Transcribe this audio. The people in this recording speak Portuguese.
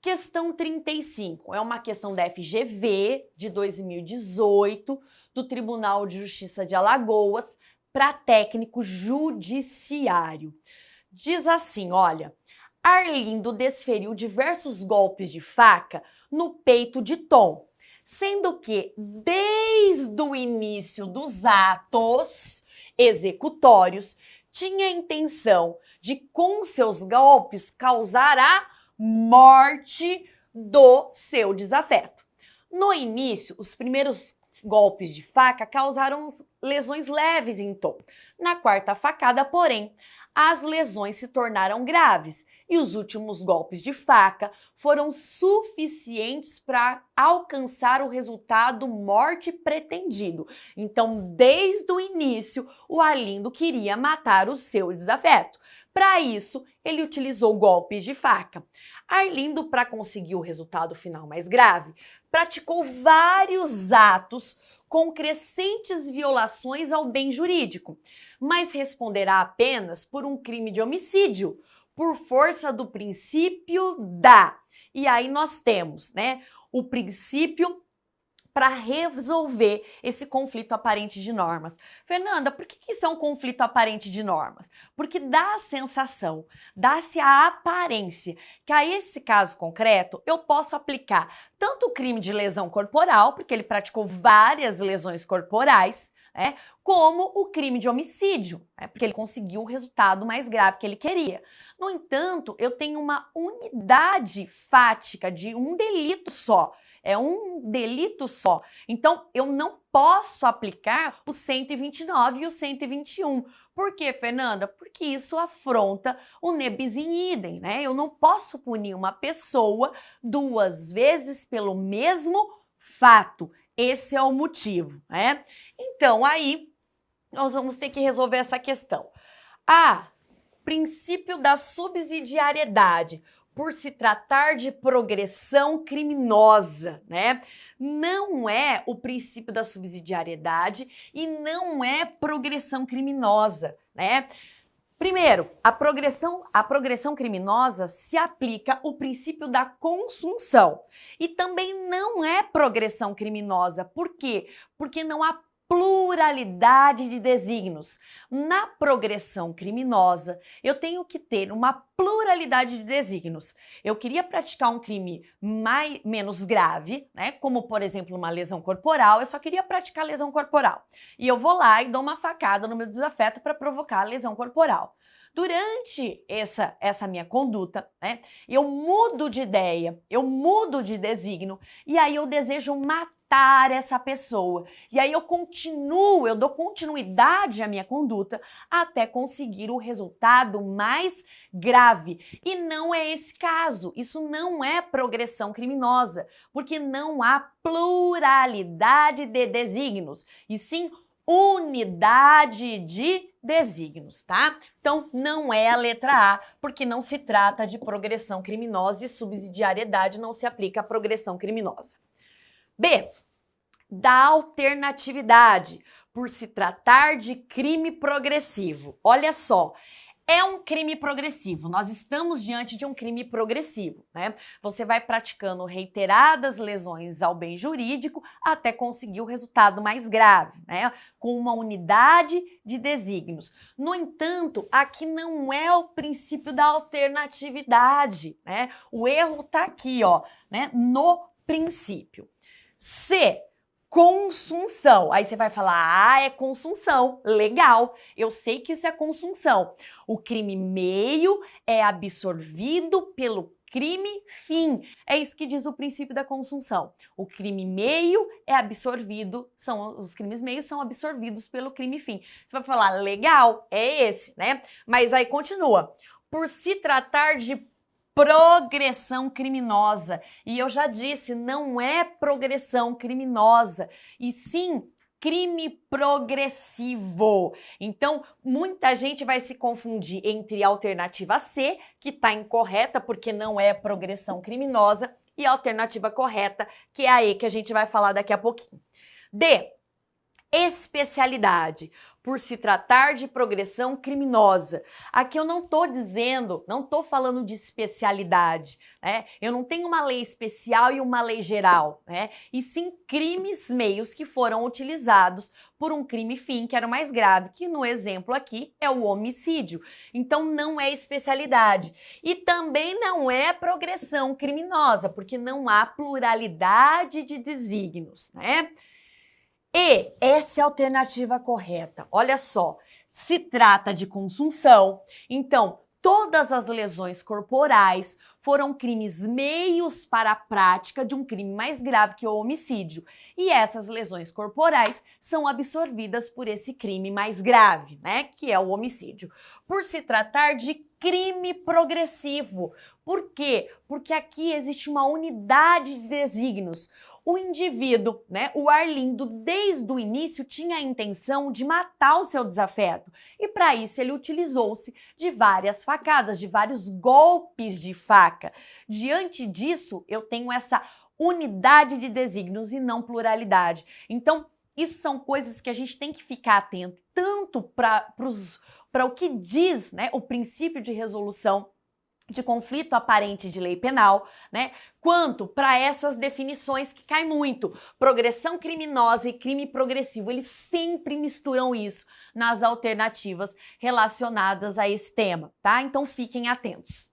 Questão 35, é uma questão da FGV de 2018, do Tribunal de Justiça de Alagoas, para técnico judiciário. Diz assim, olha, Arlindo desferiu diversos golpes de faca no peito de Tom, sendo que, desde o início dos atos executórios, tinha a intenção de, com seus golpes, causar a morte do seu desafeto. No início, os primeiros golpes de faca causaram lesões leves em Tom. Na quarta facada, porém, as lesões se tornaram graves e os últimos golpes de faca foram suficientes para alcançar o resultado morte pretendido. Então, desde o início, o Arlindo queria matar o seu desafeto. Para isso, ele utilizou golpes de faca. Arlindo, para conseguir o resultado final mais grave, praticou vários atos com crescentes violações ao bem jurídico, mas responderá apenas por um crime de homicídio, por força do princípio da. E aí nós temos, o princípio para resolver esse conflito aparente de normas. Fernanda, por que isso é um conflito aparente de normas? Porque dá a sensação, dá-se a aparência que a esse caso concreto eu posso aplicar tanto o crime de lesão corporal, porque ele praticou várias lesões corporais, como o crime de homicídio, porque ele conseguiu o resultado mais grave que ele queria. No entanto, eu tenho uma unidade fática de um delito só. É um delito só. Então, eu não posso aplicar o 129 e o 121. Por quê, Fernanda? Porque isso afronta o nebis in idem, Eu não posso punir uma pessoa duas vezes pelo mesmo fato. Esse é o motivo, Então, aí, nós vamos ter que resolver essa questão. Princípio da subsidiariedade. Por se tratar de progressão criminosa, Não é o princípio da subsidiariedade e não é progressão criminosa, Primeiro, a progressão criminosa se aplica o princípio da consunção e também não é progressão criminosa. Por quê? Porque não há pluralidade de desígnios. Na progressão criminosa, eu tenho que ter uma pluralidade de desígnios. Eu queria praticar um crime menos grave, como, por exemplo, uma lesão corporal, eu só queria praticar lesão corporal. E eu vou lá e dou uma facada no meu desafeto para provocar a lesão corporal. Durante essa minha conduta, eu mudo de ideia, eu mudo de desígnio, e aí eu desejo matar essa pessoa. E aí eu dou continuidade à minha conduta até conseguir o resultado mais grave. E não é esse caso. Isso não é progressão criminosa, porque não há pluralidade de desígnios, e sim unidade de desígnios, Então, não é a letra A, porque não se trata de progressão criminosa e subsidiariedade não se aplica à progressão criminosa. B, da alternatividade, por se tratar de crime progressivo. Olha só, é um crime progressivo, nós estamos diante de um crime progressivo, Você vai praticando reiteradas lesões ao bem jurídico até conseguir o resultado mais grave, Com uma unidade de desígnios. No entanto, aqui não é o princípio da alternatividade, O erro está aqui, no princípio. C, consunção. Aí você vai falar, é consunção. Legal, eu sei que isso é consunção. O crime meio é absorvido pelo crime fim. É isso que diz o princípio da consunção. O crime meio é absorvido, os crimes meios são absorvidos pelo crime fim. Você vai falar, legal, é esse, Mas aí continua. Por se tratar de progressão criminosa. E eu já disse, não é progressão criminosa, e sim crime progressivo. Então, muita gente vai se confundir entre a alternativa C, que está incorreta porque não é progressão criminosa, e a alternativa correta, que é a E, que a gente vai falar daqui a pouquinho. D, especialidade. por se tratar de progressão criminosa. Aqui eu não estou dizendo, não estou falando de especialidade, né? Eu não tenho uma lei especial e uma lei geral, né? E sim crimes, meios que foram utilizados por um crime fim, que era o mais grave, que no exemplo aqui é o homicídio. Então não é especialidade. E também não é progressão criminosa, porque não há pluralidade de desígnios, né? E essa é a alternativa correta. Olha só, se trata de consunção, então todas as lesões corporais foram crimes meios para a prática de um crime mais grave que o homicídio. E essas lesões corporais são absorvidas por esse crime mais grave, né, que é o homicídio. Por se tratar de crime progressivo. Por quê? Porque aqui existe uma unidade de desígnios. O indivíduo, né, o Arlindo, desde o início tinha a intenção de matar o seu desafeto. E para isso ele utilizou-se de várias facadas, de vários golpes de faca. Diante disso, eu tenho essa unidade de desígnios e não pluralidade. Então, isso são coisas que a gente tem que ficar atento, tanto para o que diz, né, o princípio de resolução de conflito aparente de lei penal, né? Quanto para essas definições que caem muito. Progressão criminosa e crime progressivo, eles sempre misturam isso nas alternativas relacionadas a esse tema, tá? Então fiquem atentos.